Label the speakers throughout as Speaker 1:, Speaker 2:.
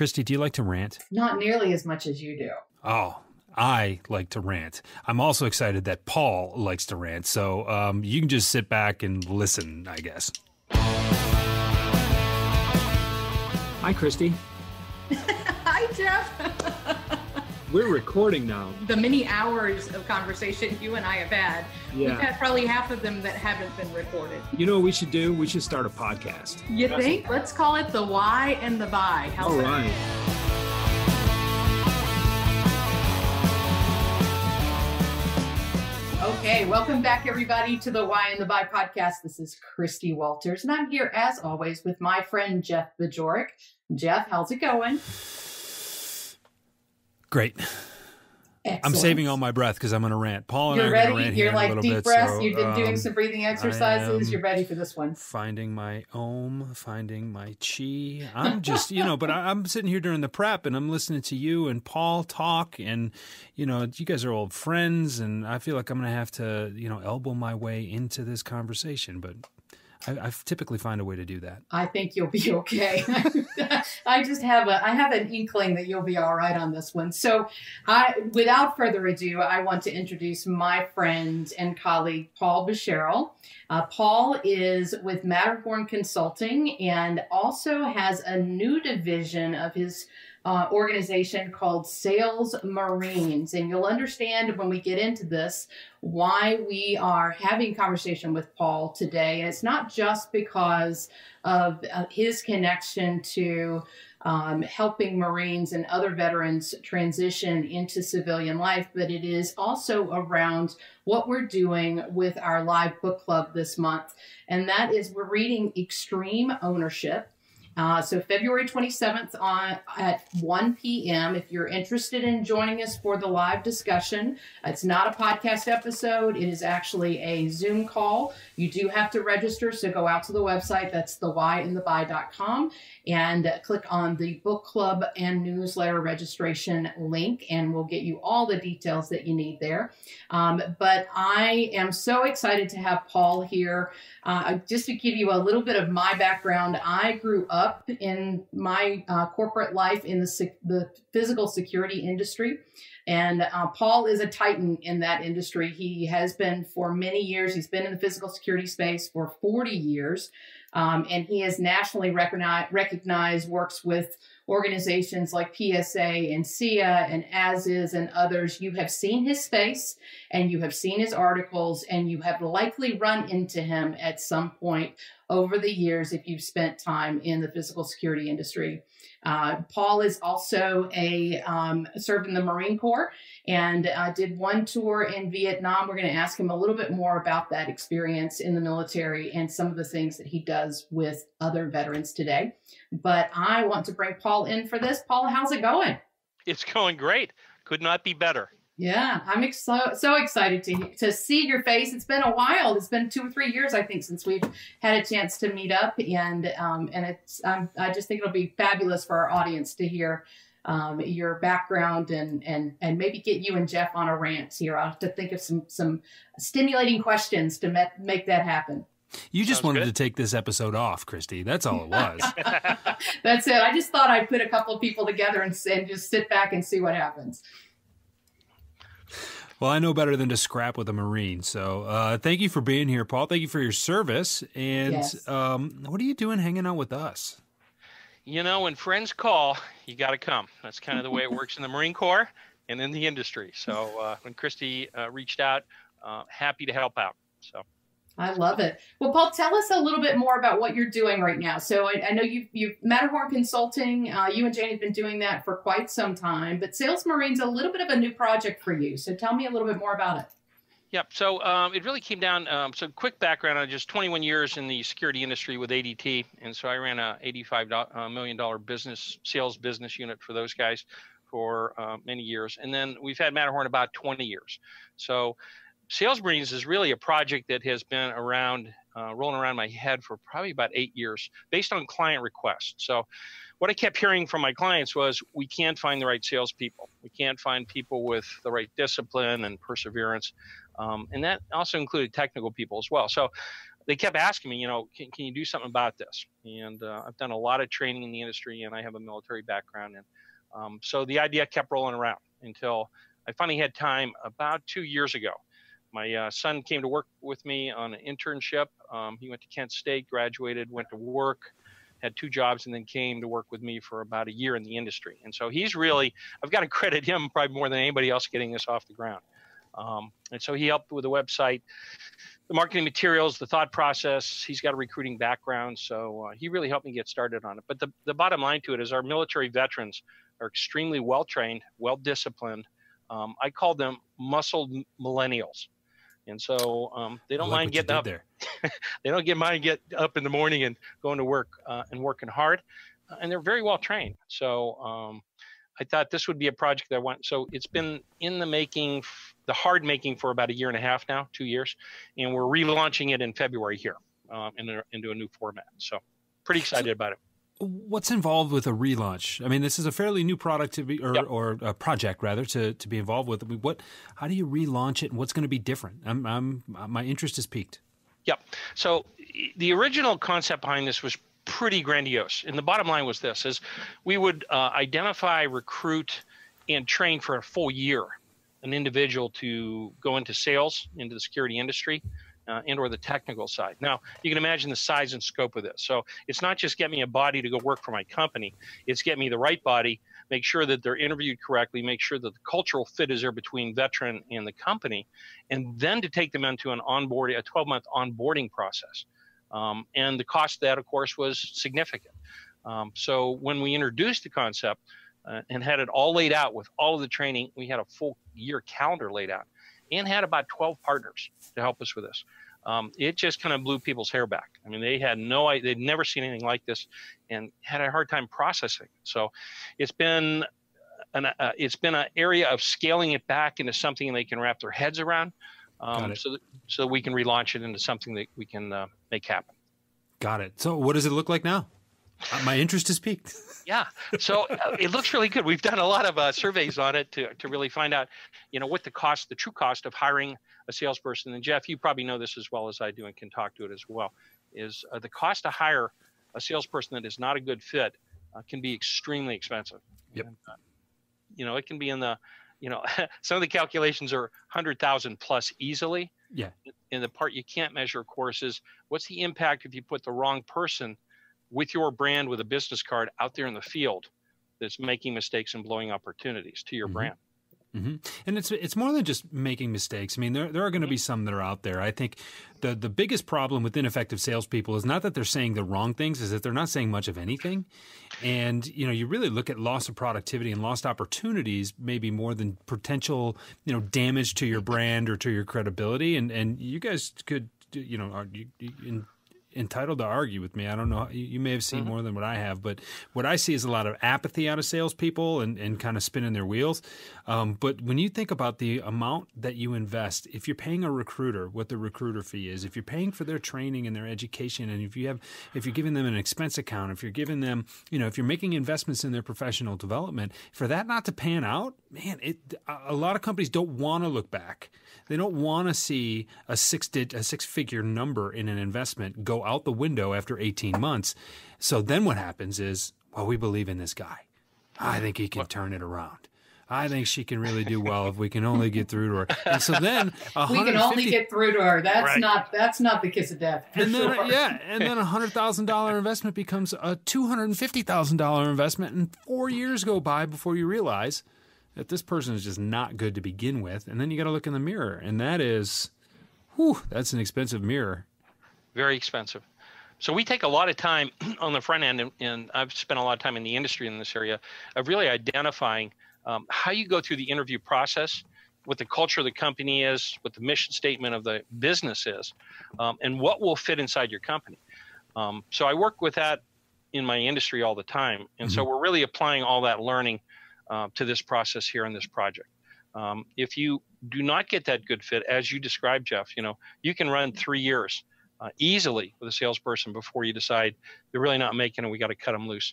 Speaker 1: Christie, do you like to rant?
Speaker 2: Not nearly as much as you do.
Speaker 1: Oh, I like to rant. I'm also excited that Paul likes to rant. So you can just sit back and listen, I guess.
Speaker 3: Hi, Christie.
Speaker 2: Hi, Jeff.
Speaker 3: We're recording now.
Speaker 2: The many hours of conversation you and I have had,
Speaker 3: Yeah.
Speaker 2: we've had probably half of them that haven't been recorded.
Speaker 3: You know what we should do? We should start a podcast.
Speaker 2: You think? Let's call it the why and the buy. How's
Speaker 3: All
Speaker 2: that?
Speaker 3: right.
Speaker 2: Okay, welcome back, everybody, to the Why and the Buy podcast. This is Christie Walters, and I'm here, as always, with my friend Jeff Bajorek. Jeff, how's it going?
Speaker 1: Great.
Speaker 2: Excellent.
Speaker 1: I'm saving all my breath because I'm going to rant. Paul and
Speaker 2: You're
Speaker 1: I are
Speaker 2: ready?
Speaker 1: going to rant here
Speaker 2: You're
Speaker 1: in a
Speaker 2: like
Speaker 1: little
Speaker 2: deep
Speaker 1: bit.
Speaker 2: breaths.
Speaker 1: So,
Speaker 2: You've been doing some breathing exercises. You're ready for this one.
Speaker 1: Finding my Om, finding my chi. I'm just, but I'm sitting here during the prep and I'm listening to you and Paul talk, and, you guys are old friends, and I feel like I'm going to have to, elbow my way into this conversation, but I typically find a way to do that.
Speaker 2: I think you'll be okay. I have an inkling that you'll be all right on this one. So without further ado, I want to introduce my friend and colleague, Paul Boucherle. Paul is with Matterhorn Consulting and also has a new division of his organization called Sales Marines. And you'll understand when we get into this why we are having conversation with Paul today. And it's not just because of his connection to helping Marines and other veterans transition into civilian life, but it is also around what we're doing with our live book club this month. And that is, we're reading Extreme Ownership. So February 27th at 1 p.m. If you're interested in joining us for the live discussion, it's not a podcast episode. It is actually a Zoom call. You do have to register, so go out to the website. That's thewhyandthebuy.com and click on the book club and newsletter registration link, and we'll get you all the details that you need there. But I am so excited to have Paul here. Just to give you a little bit of my background, I grew up in my corporate life in the physical security industry. And Paul is a titan in that industry. He has been for many years. He's been in the physical security space for 40 years. And he is nationally recognized, works with organizations like PSA and SIA and ASIS and others. You have seen his space and you have seen his articles, and you have likely run into him at some point over the years if you've spent time in the physical security industry. Paul is also served in the Marine Corps and did one tour in Vietnam. We're going to ask him a little bit more about that experience in the military and some of the things that he does with other veterans today. But I want to bring Paul in for this. Paul, how's it going?
Speaker 4: It's going great. Could not be better.
Speaker 2: Yeah, I'm so excited to see your face. It's been a while. It's been 2 or 3 years, I think, since we've had a chance to meet up, and I just think it'll be fabulous for our audience to hear your background and maybe get you and Jeff on a rant here. I'll have to think of some stimulating questions to make that happen.
Speaker 1: You just wanted to take this episode off, Christie. That's all it was.
Speaker 2: That's it. I just thought I'd put a couple of people together and just sit back and see what happens.
Speaker 1: Well, I know better than to scrap with a Marine. So thank you for being here, Paul. Thank you for your service. And
Speaker 2: yes.
Speaker 1: What are you doing hanging out with us?
Speaker 4: When friends call, you got to come. That's kind of the way it works in the Marine Corps and in the industry. So when Christie reached out, happy to help out. So
Speaker 2: I love it. Well, Paul, tell us a little bit more about what you're doing right now. So I know you've Matterhorn Consulting. You and Jane have been doing that for quite some time, but Sales Marine's a little bit of a new project for you. So tell me a little bit more about it.
Speaker 4: Yep. So it really came down. So quick background on just 21 years in the security industry with ADT. And so I ran a $85 million sales business unit for those guys for many years. And then we've had Matterhorn about 20 years. So Sales Marines is really a project that has been around, rolling around my head for probably about 8 years based on client requests. So what I kept hearing from my clients was, we can't find the right salespeople. We can't find people with the right discipline and perseverance. And that also included technical people as well. So they kept asking me, can you do something about this? And I've done a lot of training in the industry, and I have a military background. And so the idea kept rolling around until I finally had time about 2 years ago. My son came to work with me on an internship. He went to Kent State, graduated, went to work, had 2 jobs, and then came to work with me for about a year in the industry. And so I've got to credit him probably more than anybody else getting this off the ground. And so he helped with the website, the marketing materials, the thought process. He's got a recruiting background, so he really helped me get started on it. But the bottom line to it is our military veterans are extremely well-trained, well-disciplined. I call them muscled millennials. And so they don't mind getting up there. They don't mind getting up in the morning and going to work and working hard. And they're very well trained. So I thought this would be a project that I want. So it's been in the making, the hard making, for about 1.5 years now, 2 years. And we're relaunching it in February here into a new format. So pretty excited about it.
Speaker 1: What's involved with a relaunch? I mean, this is a fairly new product to be, or a project rather, to be involved with. How do you relaunch it, and what's going to be different? My interest is piqued.
Speaker 4: Yep. So the original concept behind this was pretty grandiose, and the bottom line was this: is we would identify, recruit, and train for a full year an individual to go into sales, into the security industry, and or the technical side. Now, you can imagine the size and scope of this. So it's not just get me a body to go work for my company. It's get me the right body, make sure that they're interviewed correctly, make sure that the cultural fit is there between veteran and the company, and then to take them into a 12-month onboarding process. And the cost of that, of course, was significant. So when we introduced the concept and had it all laid out with all of the training, we had a full year calendar laid out and had about 12 partners to help us with this. It just kind of blew people's hair back. I mean, they'd never seen anything like this and had a hard time processing. So it's been an area of scaling it back into something they can wrap their heads around, so that we can relaunch it into something that we can make happen. Got it. So what does it look like now? My interest is piqued. Yeah. So it looks really good. We've done a lot of surveys on it to really find out, what the true cost of hiring a salesperson. And Jeff, you probably know this as well as I do and can talk to it as well, is the cost to hire a salesperson that is not a good fit can be extremely expensive. Yep. And, it can be in the, some of the calculations are 100,000 plus easily. Yeah. And the part you can't measure, of course, is what's the impact if you put the wrong person with your brand, with a business card out there in the field that's making mistakes and blowing opportunities to your brand. Mm-hmm. And it's more than just making mistakes. I mean, there are going to be some that are out there. I think the biggest problem with ineffective salespeople is not that they're saying the wrong things, is that they're not saying much of anything. And, you really look at loss of productivity and lost opportunities maybe more than potential, damage to your brand or to your credibility. And you guys could, entitled to argue with me. I don't know. You may have seen more than what I have, but what I see is a lot of apathy out of salespeople and kind of spinning their wheels. But when you think about the amount that you invest, if you're paying a recruiter, what the recruiter fee is, if you're paying for their training and their education, and if you're giving them an expense account, if you're giving them, if you're making investments in their professional development, for that not to pan out, man, a lot of companies don't want to look back. They don't want to see a six-figure number in an investment go out the window after 18 months. So then what happens is, well, we believe in this guy. I think he can turn it around. I think she can really do well if we can only get through to her. And so then
Speaker 2: we can only get through to her. That's not the kiss of death.
Speaker 1: And then and then $100,000 investment becomes a $250,000 investment, and 4 years go by before you realize that this person is just not good to begin with. And then you got to look in the mirror, and that's an expensive mirror. Very expensive. So we take a lot of time on the front end, and I've spent a lot of time in the industry in this area of really identifying how you go through the interview process, what the culture of the company is, what the mission statement of the business is, and what will fit inside your company. So I work with that in my industry all the time. And so we're really applying all that learning to this process here in this project. If you do not get that good fit, as you described, Jeff, you can run 3 years easily with a salesperson before you decide they're really not making it, we got to cut them loose.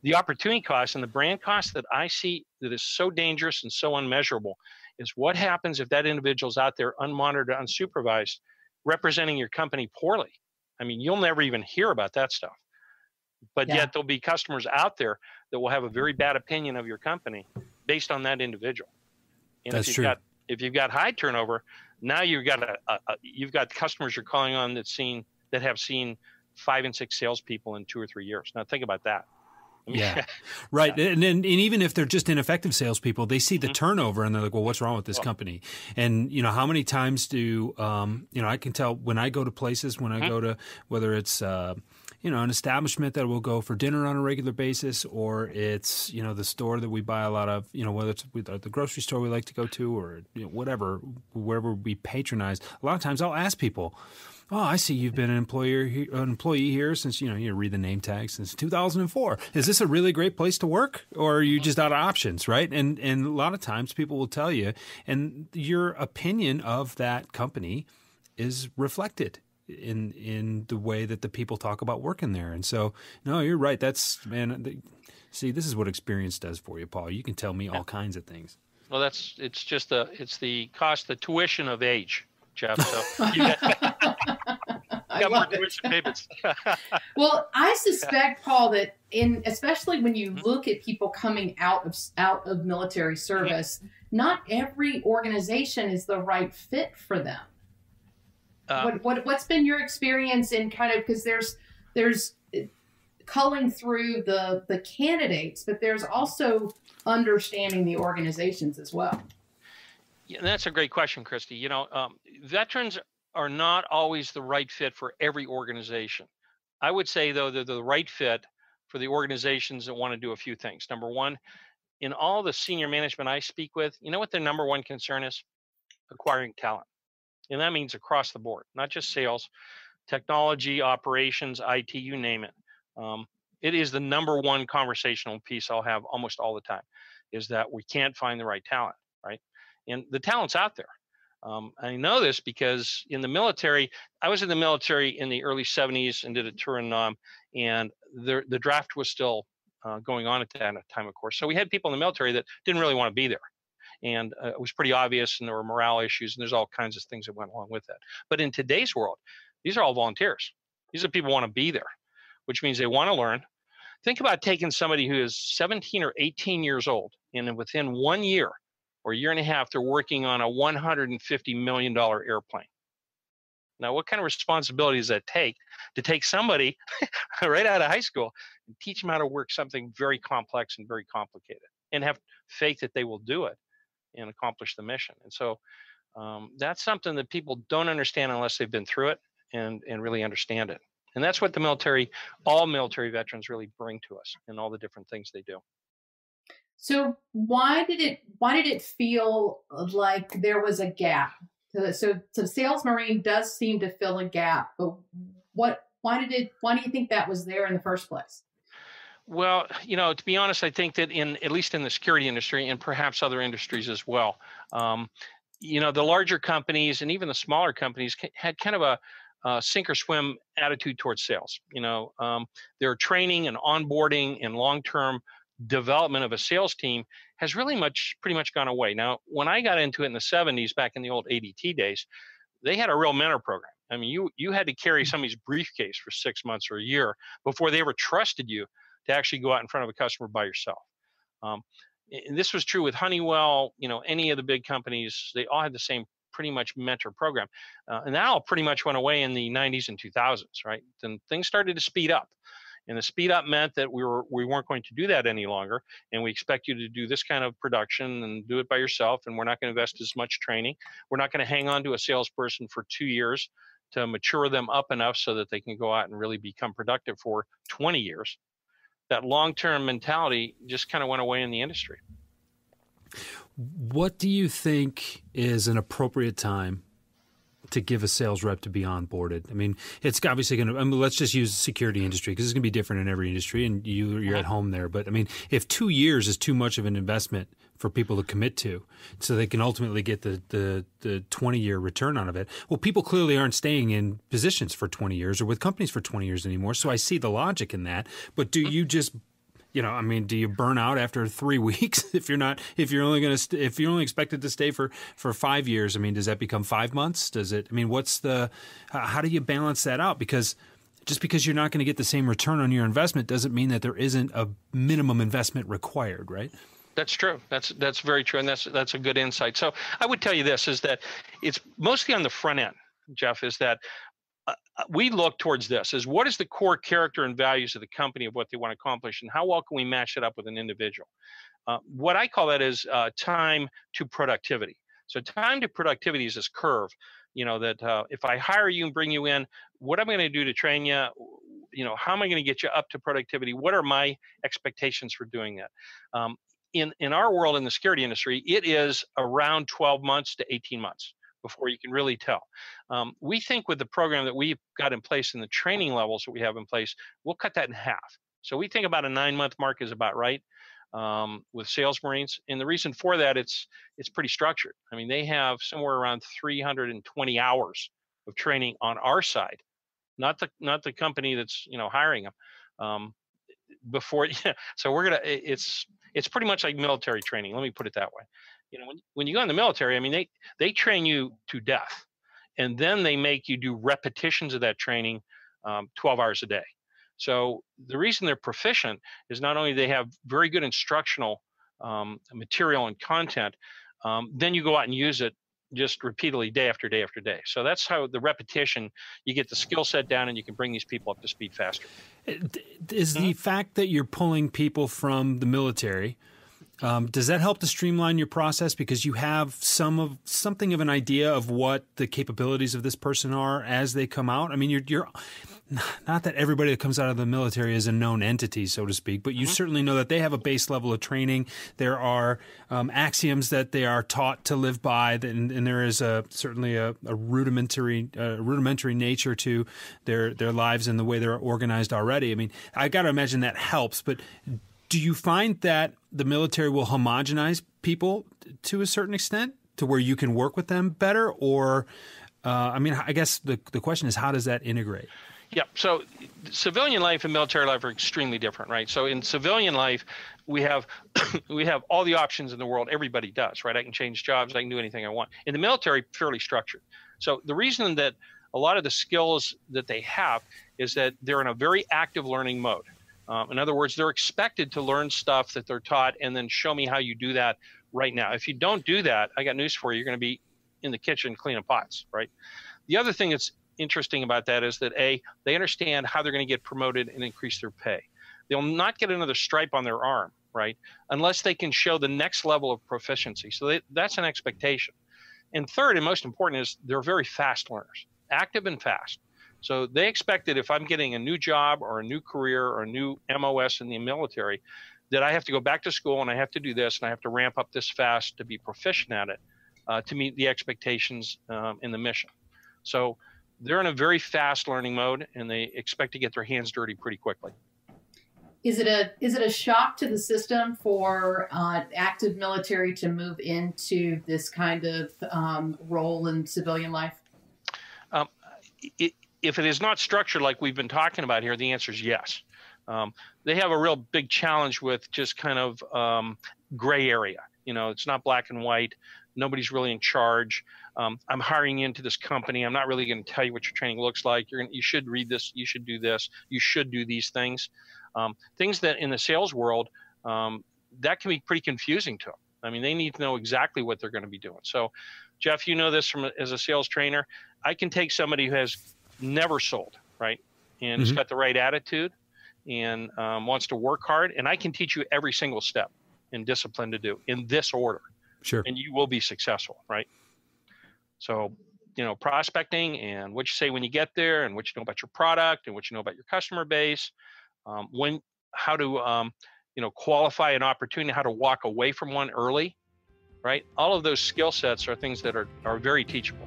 Speaker 1: The opportunity cost and the brand cost that I see that is so dangerous and so unmeasurable is what happens if that individual's out there unmonitored, unsupervised, representing your company poorly
Speaker 4: I mean, you'll never even hear about that stuff. But yet there'll be customers out there that will have a very bad opinion of your company based on that individual. And
Speaker 1: That's true.
Speaker 4: If you've got high turnover, now you've got customers you're calling on that have seen 5 and 6 salespeople in 2 or 3 years. Now think about that. I mean,
Speaker 1: yeah, right. And even if they're just ineffective salespeople, they see the turnover and they're like, well, what's wrong with this company? And, how many times do, I can tell when I go to places, when I go to, whether it's, an establishment that will go for dinner on a regular basis, or it's, the store that we buy a lot of, whether it's the grocery store we like to go to, or whatever, wherever we patronize, a lot of times I'll ask people, oh, I see you've been an employee here since, you read the name tag, since 2004. Is this a really great place to work, or are you just out of options, right? And a lot of times people will tell you, and your opinion of that company is reflected in the way that the people talk about working there. And so, no, you're right. See, this is what experience does for you, Paul. You can tell me all kinds of things.
Speaker 4: Well, it's the cost, the tuition of age, Jeff. So you got more tuition payments.
Speaker 2: Well, I suspect, Paul, that especially when you look at people coming out of military service, not every organization is the right fit for them. What's been your experience in kind of, because there's culling through the candidates, but there's also understanding the organizations as well.
Speaker 4: Yeah, that's a great question, Christie. Veterans are not always the right fit for every organization. I would say, though, they're the right fit for the organizations that want to do a few things. Number one, in all the senior management I speak with, you know what their number one concern is? Acquiring talent. And that means across the board, not just sales, technology, operations, IT, you name it. It is the number one conversational piece I'll have almost all the time, is that we can't find the right talent, right? And the talent's out there. I know this because in the military, I was in the military in the early 70s and did a tour in Nam, and the draft was still going on at that time, of course. So we had people in the military that didn't really want to be there. And it was pretty obvious, and there were morale issues, and there's all kinds of things that went along with that. But in today's world, these are all volunteers. These are people who want to be there, which means they want to learn. Think about taking somebody who is 17 or 18 years old, and within 1 year or a year and a half, they're working on a $150 million airplane. Now, what kind of responsibility does that take to take somebody right out of high school and teach them how to work something very complex and very complicated, and have faith that they will do it and accomplish the mission? And so that's something that people don't understand unless they've been through it and really understand it. And that's what all military veterans really bring to us in all the different things they do.
Speaker 2: So why did it feel like there was a gap? So Sales Marine does seem to fill a gap, but why do you think that was there in the first place?
Speaker 4: Well, to be honest, I think that at least in the security industry and perhaps other industries as well, the larger companies and even the smaller companies had kind of a sink or swim attitude towards sales. Their training and onboarding and long-term development of a sales team has pretty much gone away. Now, when I got into it in the 70s, back in the old ADT days, they had a real mentor program. I mean, you had to carry somebody's briefcase for 6 months or a year before they ever trusted you to actually go out in front of a customer by yourself. And this was true with Honeywell, any of the big companies, they all had the same pretty much mentor program. And that all pretty much went away in the 90s and 2000s, right? Then things started to speed up. And the speed up meant that we weren't going to do that any longer. And we expect you to do this kind of production and do it by yourself. And we're not going to invest as much training. We're not going to hang on to a salesperson for 2 years to mature them up enough so that they can go out and really become productive for 20 years. That long-term mentality just kind of went away in the industry.
Speaker 1: What do you think is an appropriate time to give a sales rep to be onboarded? I mean, it's obviously going to, let's just use the security industry because it's going to be different in every industry, and you're at home there. But I mean, if 2 years is too much of an investment for people to commit to so they can ultimately get the 20-year return out of it, well, people clearly aren't staying in positions for 20 years or with companies for 20 years anymore. So I see the logic in that. But do you just, I mean, do you burn out after 3 weeks if you're only expected to stay for 5 years? I mean, does that become 5 months? Does it? I mean, how do you balance that out? Because just because you're not going to get the same return on your investment doesn't mean that there isn't a minimum investment required, right?
Speaker 4: That's true. That's very true, and that's a good insight. So I would tell you this, is that it's mostly on the front end, Jeff, is that we look towards this, is what is the core character and values of the company of what they want to accomplish, and how well can we match it up with an individual? What I call that is time to productivity. So time to productivity is this curve, that if I hire you and bring you in, what am I going to do to train you? How am I going to get you up to productivity? What are my expectations for doing that? In our world, in the security industry, it is around 12 months to 18 months before you can really tell. We think with the program that we've got in place and the training levels that we have in place, we'll cut that in half. So we think about a 9-month mark is about right with sales Marines. And the reason for that, it's pretty structured. I mean, they have somewhere around 320 hours of training on our side, not the company that's hiring them. So it's pretty much like military training. Let me put it that way. When you go in the military, I mean, they train you to death, and then they make you do repetitions of that training 12 hours a day. So the reason they're proficient is not only they have very good instructional material and content, then you go out and use it just repeatedly day after day after day. So that's how the repetition, you get the skill set down and you can bring these people up to speed faster.
Speaker 1: Is the fact that you're pulling people from the military, does that help to streamline your process because you have something of an idea of what the capabilities of this person are as they come out? I mean, you're not that everybody that comes out of the military is a known entity, so to speak, but you certainly know that they have a base level of training. There are axioms that they are taught to live by, and there is certainly a rudimentary nature to their lives and the way they're organized already. I mean, I got to imagine that helps, but do you find that the military will homogenize people to a certain extent to where you can work with them better? Or, I guess the question is, how does that integrate?
Speaker 4: Yeah. So civilian life and military life are extremely different, right? So in civilian life, we have all the options in the world. Everybody does, right? I can change jobs. I can do anything I want. In the military, fairly structured. So the reason that a lot of the skills that they have is that they're in a very active learning mode. In other words, they're expected to learn stuff that they're taught and then show me how you do that right now. If you don't do that, I got news for you. You're going to be in the kitchen cleaning pots, right? The other thing that's interesting about that is that they understand how they're going to get promoted and increase their pay. They'll not get another stripe on their arm, right, unless they can show the next level of proficiency. So that's an expectation. And third, and most important, is they're very fast learners, active and fast. So they expect that if I'm getting a new job or a new career or a new MOS in the military, that I have to go back to school and I have to do this and I have to ramp up this fast to be proficient at it to meet the expectations in the mission. So they're in a very fast learning mode and they expect to get their hands dirty pretty quickly.
Speaker 2: Is it a shock to the system for active military to move into this kind of role in civilian life?
Speaker 4: If it is not structured like we've been talking about here, the answer is yes. They have a real big challenge with just kind of gray area. It's not black and white. Nobody's really in charge. I'm hiring you into this company. I'm not really going to tell you what your training looks like. You should read this. You should do this. You should do these things. Things that in the sales world, that can be pretty confusing to them. I mean, they need to know exactly what they're going to be doing. So, Jeff, you know this as a sales trainer. I can take somebody who has never sold, right, and has got the right attitude and wants to work hard, and I can teach you every single step and discipline to do in this order.
Speaker 1: Sure. And
Speaker 4: you will be successful, right? So, prospecting and what you say when you get there and what you know about your product and what you know about your customer base, how to, qualify an opportunity, how to walk away from one early, right? All of those skill sets are things that are very teachable.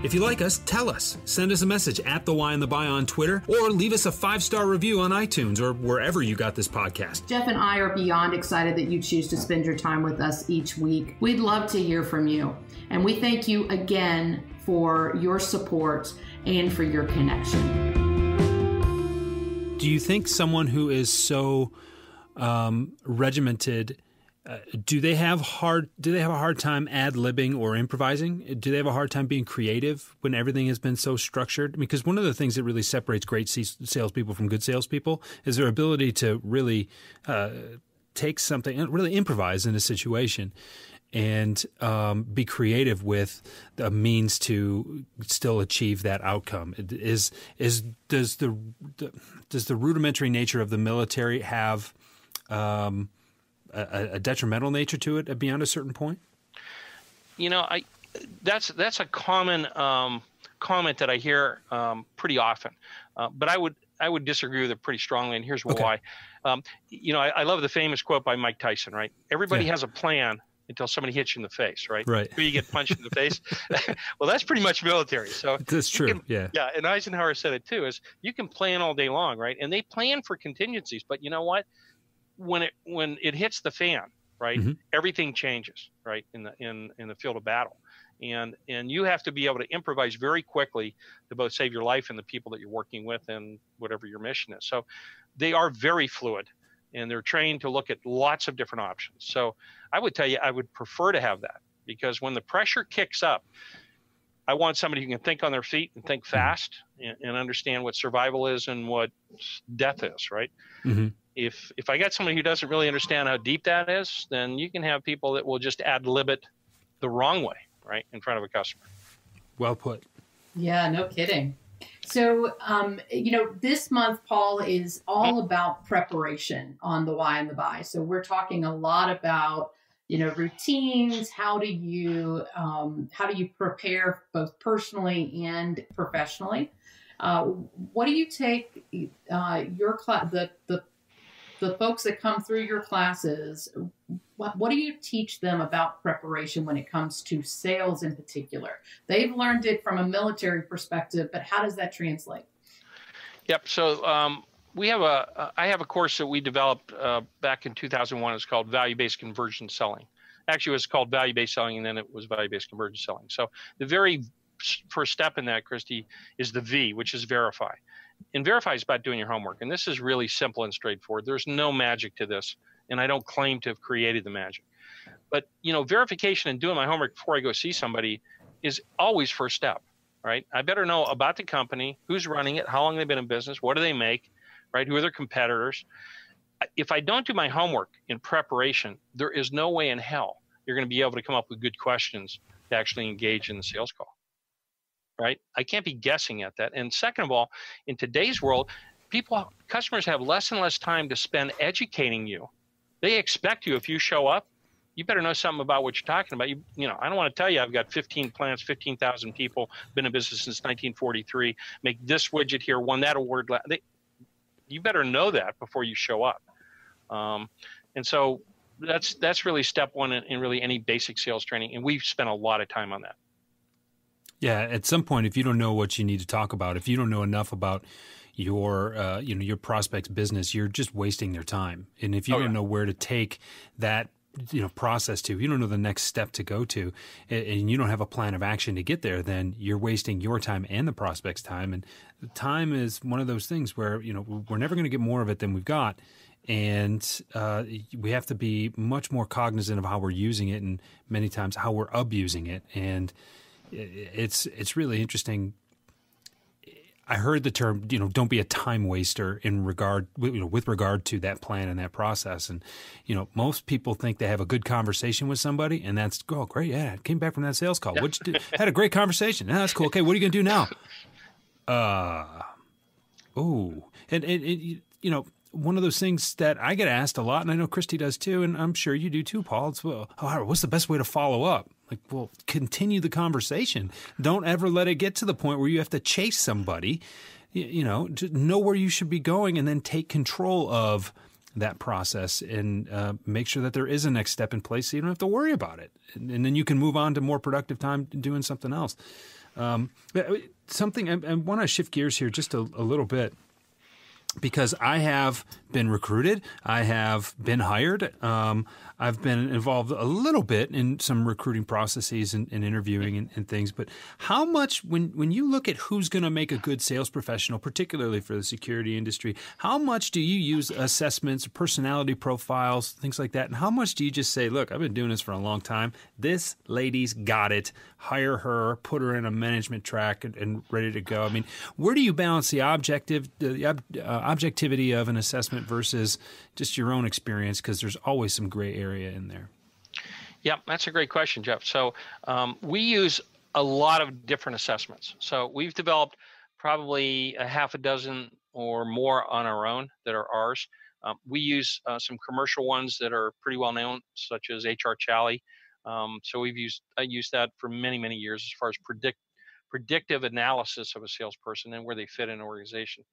Speaker 1: If you like us, tell us. Send us a message at The Why and the Buy on Twitter, or leave us a 5-star review on iTunes or wherever you got this podcast.
Speaker 2: Jeff and I are beyond excited that you choose to spend your time with us each week. We'd love to hear from you. And we thank you again for your support and for your connection.
Speaker 1: Do you think someone who is so regimented, do they have a hard time ad-libbing or improvising? Do they have a hard time being creative when everything has been so structured? Because one of the things that really separates great salespeople from good salespeople is their ability to really take something and really improvise in a situation and be creative with a means to still achieve that outcome. Does the rudimentary nature of the military have a detrimental nature to it beyond a certain point?
Speaker 4: That's a common comment that I hear pretty often, but I would disagree with it pretty strongly, and here's why. I love the famous quote by Mike Tyson, right? Everybody has a plan until somebody hits you in the face, right?
Speaker 1: Right.
Speaker 4: Or you get punched in the face. Well, that's pretty much military. So
Speaker 1: that's true. Yeah.
Speaker 4: And Eisenhower said it too, is you can plan all day long, right? And they plan for contingencies, but you know what? When it hits the fan, right, everything changes, right, in the field of battle, and you have to be able to improvise very quickly to both save your life and the people that you're working with and whatever your mission is. So they are very fluid, and they're trained to look at lots of different options. So I would tell you, I would prefer to have that, because when the pressure kicks up, I want somebody who can think on their feet and think fast and understand what survival is and what death is, right? Mm-hmm. If I got somebody who doesn't really understand how deep that is, then you can have people that will just ad-lib it the wrong way, right, in front of a customer.
Speaker 1: Well put.
Speaker 2: Yeah, no kidding. So, this month, Paul, is all about preparation on the why and the buy. So we're talking a lot about, routines. How do you prepare both personally and professionally? What do you take your class, the folks that come through your classes, what do you teach them about preparation when it comes to sales in particular? They've learned it from a military perspective, but how does that translate?
Speaker 4: Yep. So I have a course that we developed back in 2001. It's called Value-Based Conversion Selling. Actually, it was called Value-Based Selling, and then it was Value-Based Conversion Selling. So the very first step in that, Christie, is the V, which is verify. And verify is about doing your homework. And this is really simple and straightforward. There's no magic to this, and I don't claim to have created the magic. But, verification and doing my homework before I go see somebody is always first step, right? I better know about the company, who's running it, how long they've been in business, what do they make, right? Who are their competitors? If I don't do my homework in preparation, there is no way in hell you're going to be able to come up with good questions to actually engage in the sales call. Right? I can't be guessing at that. And second of all, in today's world, customers have less and less time to spend educating you. They expect you, if you show up, you better know something about what you're talking about. I don't want to tell you I've got 15 plants, 15,000 people, been in business since 1943, make this widget here, won that award. You better know that before you show up. And so that's really step one in really any basic sales training. And we've spent a lot of time on that.
Speaker 1: Yeah, at some point, if you don't know what you need to talk about, if you don't know enough about your prospect's business, you're just wasting their time. And if you don't know where to take that process to, if you don't know the next step to go to, and you don't have a plan of action to get there, then you're wasting your time and the prospect's time. And time is one of those things where we're never going to get more of it than we've got. And we have to be much more cognizant of how we're using it, and many times how we're abusing it. And it's really interesting. I heard the term, don't be a time waster with regard to that plan and that process. And, most people think they have a good conversation with somebody, and that's, oh, great. Yeah. I came back from that sales call. What'd you do? Had a great conversation. Yeah, that's cool. Okay. What are you going to do now? One of those things that I get asked a lot, and I know Christie does too, and I'm sure you do too, Paul. It's, what's the best way to follow up? Like, well, continue the conversation. Don't ever let it get to the point where you have to chase somebody. To know where you should be going, and then take control of that process and make sure that there is a next step in place, so you don't have to worry about it. And then you can move on to more productive time doing something else. I want to shift gears here just a little bit. because I have been recruited. I have been hired. I've been involved a little bit in some recruiting processes and interviewing and things. But how much, when you look at who's going to make a good sales professional, particularly for the security industry, how much do you use assessments, personality profiles, things like that? And how much do you just say, look, I've been doing this for a long time. This lady's got it. Hire her, put her in a management track and ready to go. I mean, where do you balance the objectivity of an assessment versus just your own experience? Because there's always some gray area in there.
Speaker 4: Yeah, that's a great question, Jeff. So we use a lot of different assessments. So we've developed probably a half a dozen or more on our own that are ours. We use some commercial ones that are pretty well known, such as HR Chally. So I used that for many, many years as far as predictive analysis of a salesperson and where they fit in an organization.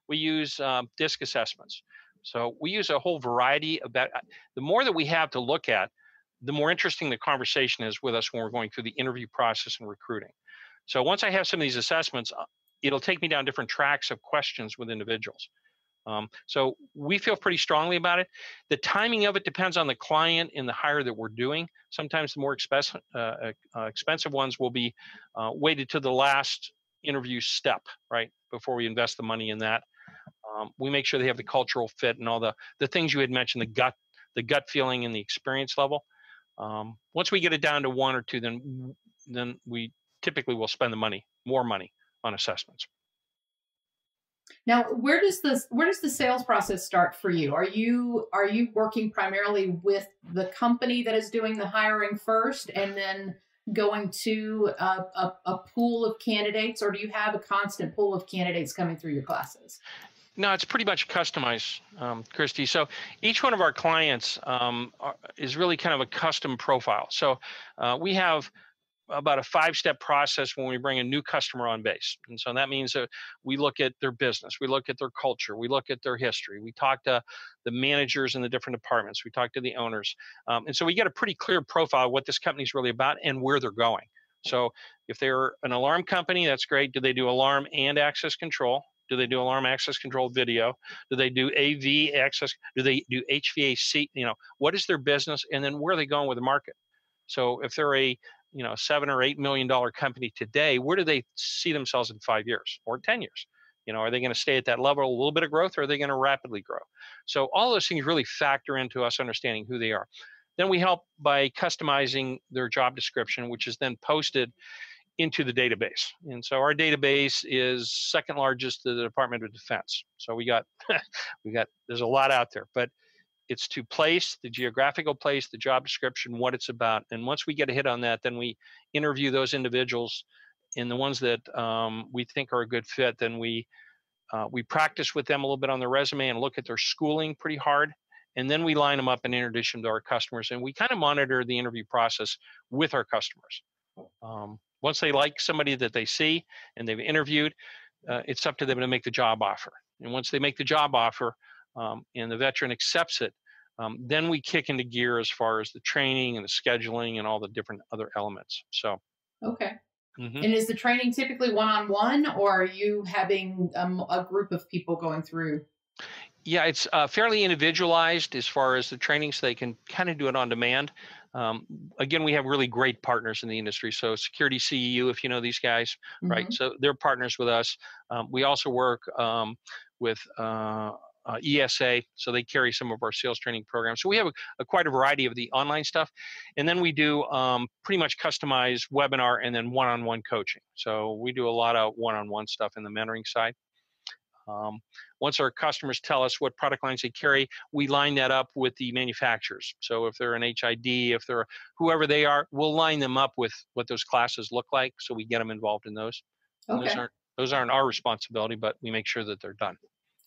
Speaker 4: We use DISC assessments. So we use a whole variety of that. The more that we have to look at, the more interesting the conversation is with us when we're going through the interview process and recruiting. So once I have some of these assessments, it'll take me down different tracks of questions with individuals. So we feel pretty strongly about it. The timing of it depends on the client and the hire that we're doing. Sometimes the more expensive ones will be weighted to the last interview step, right, before we invest the money in that. We make sure they have the cultural fit and all the things you had mentioned, the gut feeling and the experience level. Once we get it down to one or two, then we typically will spend more money on assessments.
Speaker 2: Now, where does the sales process start for you? Are you working primarily with the company that is doing the hiring first, and then going to a pool of candidates, or do you have a constant pool of candidates coming through your classes?
Speaker 4: No, it's pretty much customized, Christie. So each one of our clients is really kind of a custom profile. So we have about a 5-step process when we bring a new customer on base. And so that means that we look at their business, we look at their culture, we look at their history, we talk to the managers in the different departments, we talk to the owners. And so we get a pretty clear profile of what this company is really about and where they're going. So if they're an alarm company, that's great. Do they do alarm and access control? Do they do alarm access control video? Do they do AV access? Do they do HVAC? What is their business? And then where are they going with the market? So if they're a $7 or $8 million company today, where do they see themselves in 5 years or 10 years? Are they going to stay at that level, a little bit of growth, or are they going to rapidly grow? So all those things really factor into us understanding who they are. Then we help by customizing their job description, which is then posted into the database. And so our database is second largest to the Department of Defense. So we got there's a lot out there, but it's to place the geographical place, the job description, what it's about. And once we get a hit on that, then we interview those individuals, and the ones that we think are a good fit, then we practice with them a little bit on their resume and look at their schooling pretty hard. And then we line them up and introduce them to our customers. And we kind of monitor the interview process with our customers. Once they like somebody that they see and they've interviewed, it's up to them to make the job offer. And once they make the job offer and the veteran accepts it, then we kick into gear as far as the training and the scheduling and all the different other elements. So,
Speaker 2: okay. Mm-hmm. And is the training typically one-on-one, or are you having a group of people going through?
Speaker 4: Yeah, it's fairly individualized as far as the training, so they can kind of do it on demand. Again, we have really great partners in the industry. So Security CEU, if you know these guys, mm-hmm. right? So they're partners with us. We also work with ESA, so they carry some of our sales training programs. So we have quite a variety of the online stuff. And then we do pretty much customized webinar and then one-on-one coaching. So we do a lot of one-on-one stuff in the mentoring side. Once our customers tell us what product lines they carry, we line that up with the manufacturers. So if they're an HID, if they're whoever they are, we'll line them up with what those classes look like, so we get them involved in those. Okay. Those aren't our responsibility, but we make sure that they're done.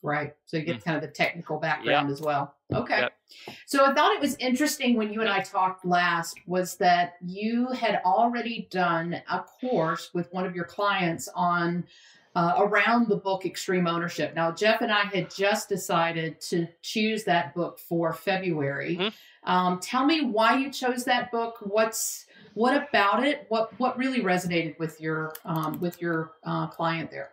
Speaker 2: Right. So you get kind of the technical background as well. Okay. Yep. So I thought it was interesting when you and I talked last was that you had already done a course with one of your clients on around the book Extreme Ownership. Now, Jeff and I had just decided to choose that book for February. Mm-hmm. Tell me why you chose that book. What about it? What really resonated with your client there?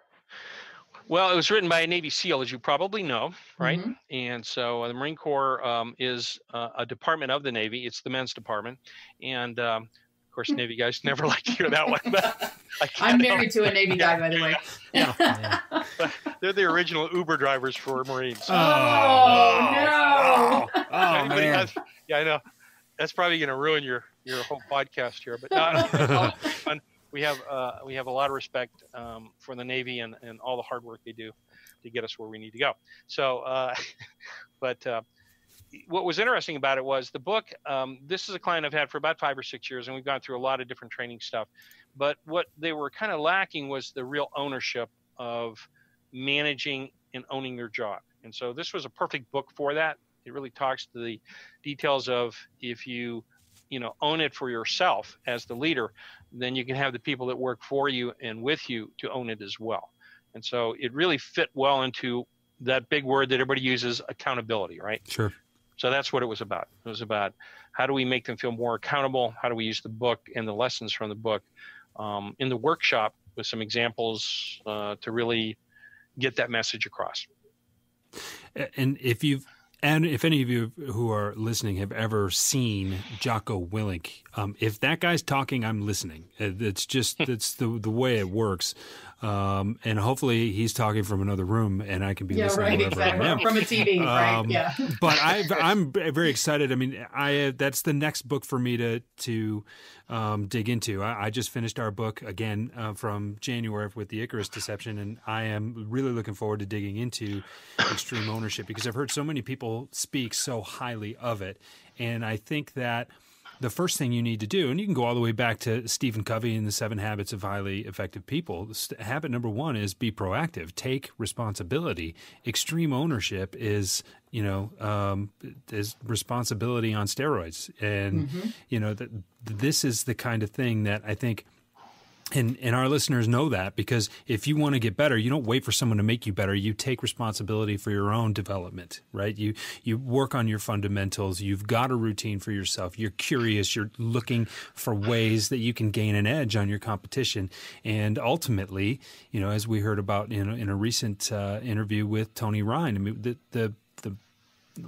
Speaker 4: Well, it was written by a Navy SEAL, as you probably know, right?
Speaker 2: Mm-hmm.
Speaker 4: And so the Marine Corps is a department of the Navy. It's the men's department. And of course, Navy guys never like to hear that one. But
Speaker 2: I'm married to a Navy guy, by the way.
Speaker 4: Yeah. But they're the original Uber drivers for Marines.
Speaker 2: Oh, no.
Speaker 1: Oh, man.
Speaker 4: I know. That's probably going to ruin your whole podcast here. But no, it's all fun. We have a lot of respect for the Navy and all the hard work they do to get us where we need to go. So, but what was interesting about it was the book. This is a client I've had for about 5 or 6 years, and we've gone through a lot of different training stuff. But what they were kind of lacking was the real ownership of managing and owning their job. And so this was a perfect book for that. It really talks to the details of if you own it for yourself as the leader, then you can have the people that work for you and with you to own it as well. And so it really fit well into that big word that everybody uses, accountability, right?
Speaker 1: Sure.
Speaker 4: So that's what it was about. It was about how do we make them feel more accountable? How do we use the book and the lessons from the book in the workshop with some examples to really get that message across.
Speaker 1: And if any of you who are listening have ever seen Jocko Willink, if that guy's talking, I'm listening. It's the way it works. And hopefully he's talking from another room and I can be listening wherever I am.
Speaker 2: From a TV, right? Yeah.
Speaker 1: But I'm very excited. I mean, that's the next book for me to dig into. I just finished our book again from January with the Icarus Deception, and I am really looking forward to digging into extreme ownership because I've heard so many people speak so highly of it. And I think that the first thing you need to do, and you can go all the way back to Stephen Covey and the 7 Habits of Highly Effective People. Habit number 1 is be proactive, take responsibility. Extreme ownership is, is responsibility on steroids. And, this is the kind of thing that I think, and our listeners know that, because if you want to get better, you don't wait for someone to make you better. You take responsibility for your own development, right? You work on your fundamentals. You've got a routine for yourself. You're curious. You're looking for ways that you can gain an edge on your competition. And ultimately, as we heard about in a recent interview with Tony Ryan, I mean, the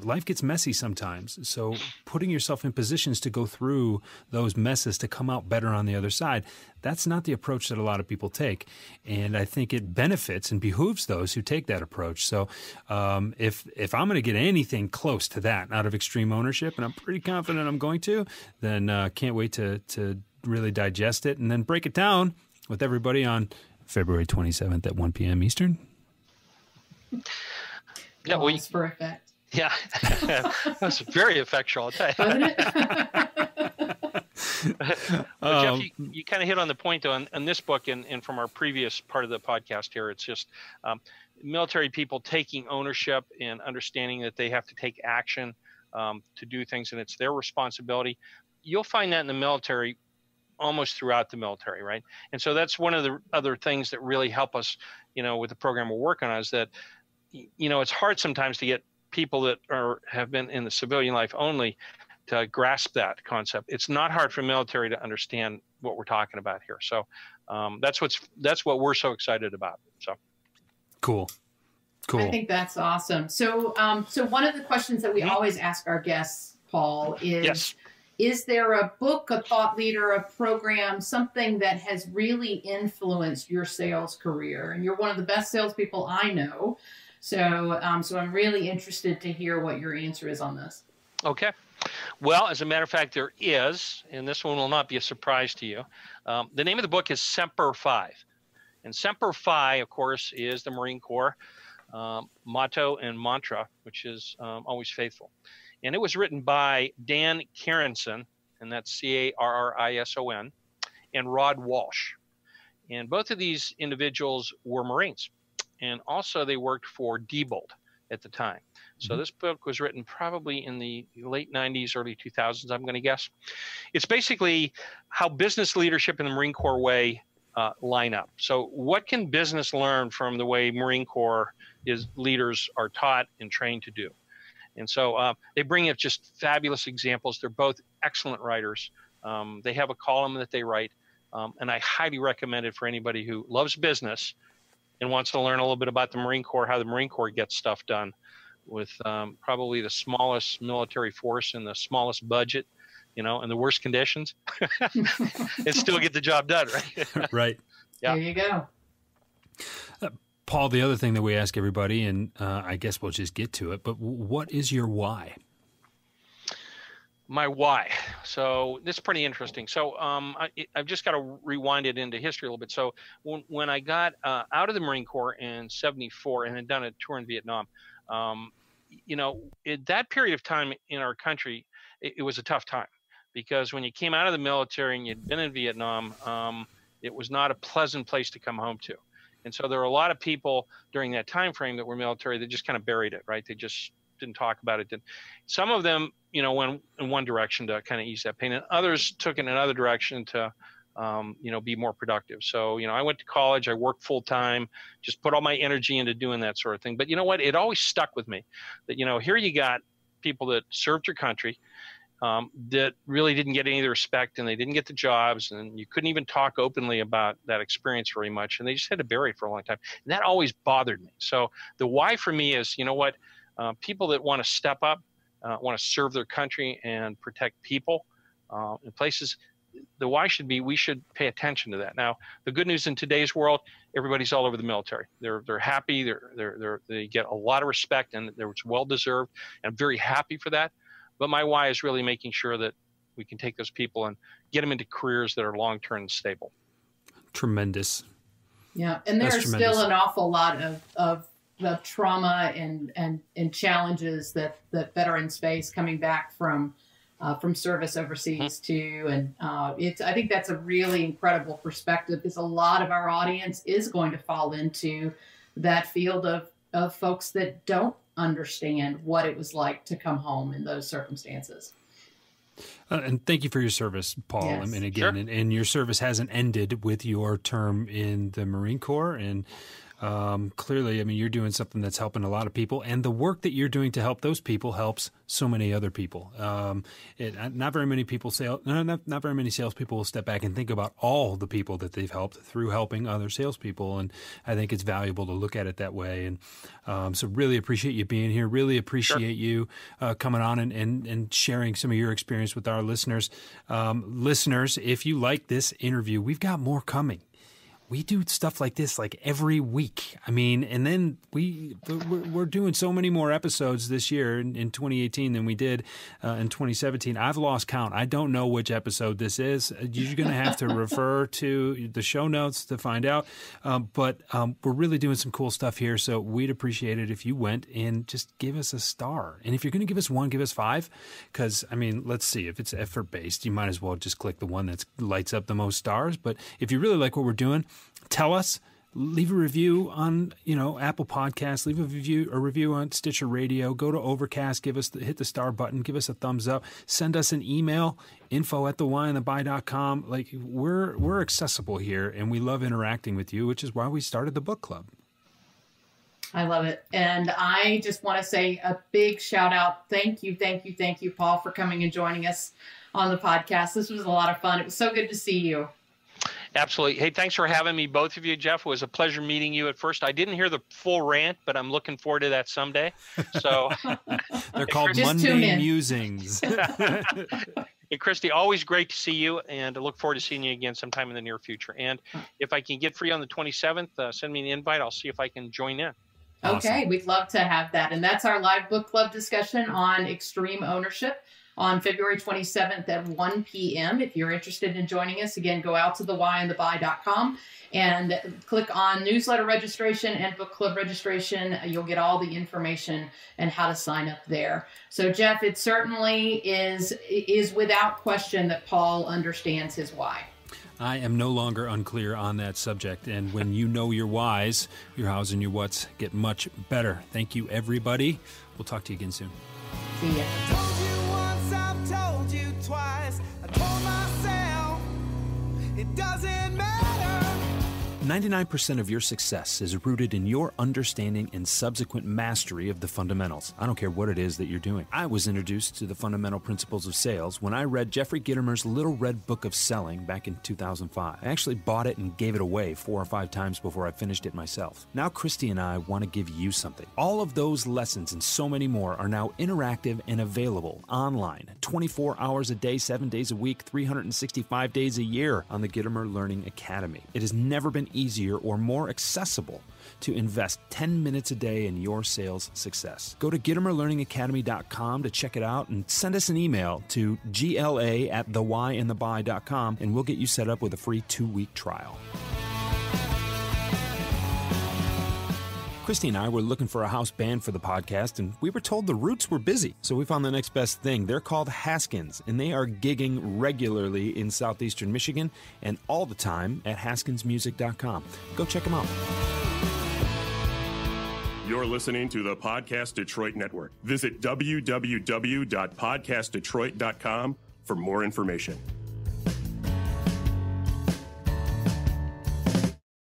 Speaker 1: life gets messy sometimes. So putting yourself in positions to go through those messes to come out better on the other side, that's not the approach that a lot of people take. And I think it benefits and behooves those who take that approach. So if I'm going to get anything close to that out of extreme ownership, and I'm pretty confident I'm going to, then can't wait to really digest it and then break it down with everybody on February 27th at 1 p.m. Eastern.
Speaker 2: Yeah, well, it's for effect.
Speaker 4: Yeah, that's very effectual, I'll tell you.
Speaker 2: Wasn't it?
Speaker 4: Jeff, you kind of hit on the point on this book and from our previous part of the podcast here. It's just military people taking ownership and understanding that they have to take action to do things, and it's their responsibility. You'll find that in the military almost throughout the military, right? And so that's one of the other things that really help us, with the program we're working on, is that, it's hard sometimes to get people that have been in the civilian life only to grasp that concept. It's not hard for military to understand what we're talking about here. So that's what we're so excited about. So
Speaker 1: cool.
Speaker 2: I think that's awesome. So so one of the questions that we always ask our guests, Paul, is
Speaker 4: yes.
Speaker 2: Is there a book, a thought leader, a program, something that has really influenced your sales career? And you're one of the best salespeople I know. So I'm really interested to hear what your answer is on this.
Speaker 4: Okay. Well, as a matter of fact, there is, and this one will not be a surprise to you. The name of the book is Semper Fi. And Semper Fi, of course, is the Marine Corps motto and mantra, which is always faithful. And it was written by Dan Carrison, and that's Carrison, and Rod Walsh. And both of these individuals were Marines. And also they worked for Diebold at the time. So this book was written probably in the late 90s, early 2000s, I'm going to guess. It's basically how business leadership in the Marine Corps way line up. So what can business learn from the way Marine Corps leaders are taught and trained to do? And so they bring up just fabulous examples. They're both excellent writers. They have a column that they write, and I highly recommend it for anybody who loves business and wants to learn a little bit about the Marine Corps, how the Marine Corps gets stuff done with probably the smallest military force and the smallest budget, and the worst conditions, and still get the job done, right?
Speaker 1: Right.
Speaker 4: Yeah.
Speaker 2: There you go.
Speaker 1: Paul, the other thing that we ask everybody, and I guess we'll just get to it, but what is your why?
Speaker 4: My why. So this is pretty interesting. So I've just got to rewind it into history a little bit. So when I got out of the Marine Corps in '74 and had done a tour in Vietnam, at that period of time in our country, it was a tough time, because when you came out of the military and you'd been in Vietnam, it was not a pleasant place to come home to. And so there were a lot of people during that time frame that were military that just kind of buried it, right? They just didn't talk about it. Some of them, went in one direction to kind of ease that pain, and others took it in another direction to, be more productive. So, I went to college, I worked full time, just put all my energy into doing that sort of thing. But you know what? It always stuck with me that, here you got people that served your country, that really didn't get any of the respect, and they didn't get the jobs, and you couldn't even talk openly about that experience very much, and they just had to bury it for a long time. And that always bothered me. So the why for me is, people that want to step up, want to serve their country and protect people in places, the why should be, we should pay attention to that. Now, the good news in today's world, everybody's all over the military. They're happy. They get a lot of respect, and it's well deserved. And I'm very happy for that. But my why is really making sure that we can take those people and get them into careers that are long-term and stable.
Speaker 1: Tremendous.
Speaker 2: Yeah, and there's still an awful lot of the trauma and challenges that veterans face coming back from service overseas too. And I think that's a really incredible perspective, because a lot of our audience is going to fall into that field of folks that don't understand what it was like to come home in those circumstances.
Speaker 1: And thank you for your service, Paul.
Speaker 2: Yes.
Speaker 1: I mean, again,
Speaker 4: Sure.
Speaker 1: and your service hasn't ended with your term in the Marine Corps. And clearly, I mean, you're doing something that's helping a lot of people, and the work that you're doing to help those people helps so many other people. Not very many people not very many salespeople will step back and think about all the people that they've helped through helping other salespeople, and I think it's valuable to look at it that way. And so, really appreciate you being here. Really appreciate you coming on and sharing some of your experience with our listeners. Listeners, if you like this interview, we've got more coming. We do stuff like this like every week. I mean, and then we're doing so many more episodes this year in 2018 than we did in 2017. I've lost count. I don't know which episode this is. You're going to have to refer to the show notes to find out. But we're really doing some cool stuff here. So we'd appreciate it if you went and just give us a star. And if you're going to give us 1, give us 5. Because, I mean, let's see. If it's effort-based, you might as well just click the one that lights up the most stars. But if you really like what we're doing, tell us. Leave a review on, Apple Podcasts. Leave a review on Stitcher Radio. Go to Overcast. Hit the star button. Give us a thumbs up. Send us an email, info@thewhyandthebuy.com. Like, we're accessible here, and we love interacting with you, which is why we started the book club.
Speaker 2: I love it. And I just want to say a big shout out. Thank you, Paul, for coming and joining us on the podcast. This was a lot of fun. It was so good to see you.
Speaker 4: Absolutely. Hey, thanks for having me, both of you, Jeff. It was a pleasure meeting you at first. I didn't hear the full rant, but I'm looking forward to that someday. So
Speaker 1: they're called
Speaker 2: Just
Speaker 1: Monday Musings.
Speaker 4: Hey, Christie, always great to see you, and I look forward to seeing you again sometime in the near future. And if I can get free on the 27th, send me an invite. I'll see if I can join in.
Speaker 2: Okay,
Speaker 1: Awesome.
Speaker 2: we'd love to have that. And that's our live book club discussion on extreme ownership on February 27th at 1 p.m. If you're interested in joining us, again, go out to thewhyandthebuy.com and click on newsletter registration and book club registration. You'll get all the information and how to sign up there. So, Jeff, it certainly is without question that Paul understands his why.
Speaker 1: I am no longer unclear on that subject. And when you know your whys, your hows and your whats get much better. Thank you, everybody. We'll talk to you again soon.
Speaker 2: See ya.
Speaker 5: I've told you twice. I told myself it doesn't matter.
Speaker 1: 99% of your success is rooted in your understanding and subsequent mastery of the fundamentals. I don't care what it is that you're doing. I was introduced to the fundamental principles of sales when I read Jeffrey Gitomer's Little Red Book of Selling back in 2005. I actually bought it and gave it away 4 or 5 times before I finished it myself. Now Christie and I want to give you something. All of those lessons and so many more are now interactive and available online 24 hours a day, 7 days a week, 365 days a year on the Gitomer Learning Academy. It has never been easier or more accessible to invest 10 minutes a day in your sales success. Go to GitomerLearningAcademy.com to check it out and send us an email to gla@thewhyandthebuy.com and we'll get you set up with a free 2-week trial. Christie and I were looking for a house band for the podcast, and we were told the Roots were busy. So we found the next best thing. They're called Haskins, and they are gigging regularly in southeastern Michigan and all the time at haskinsmusic.com. Go check them out.
Speaker 6: You're listening to the Podcast Detroit Network. Visit www.podcastdetroit.com for more information.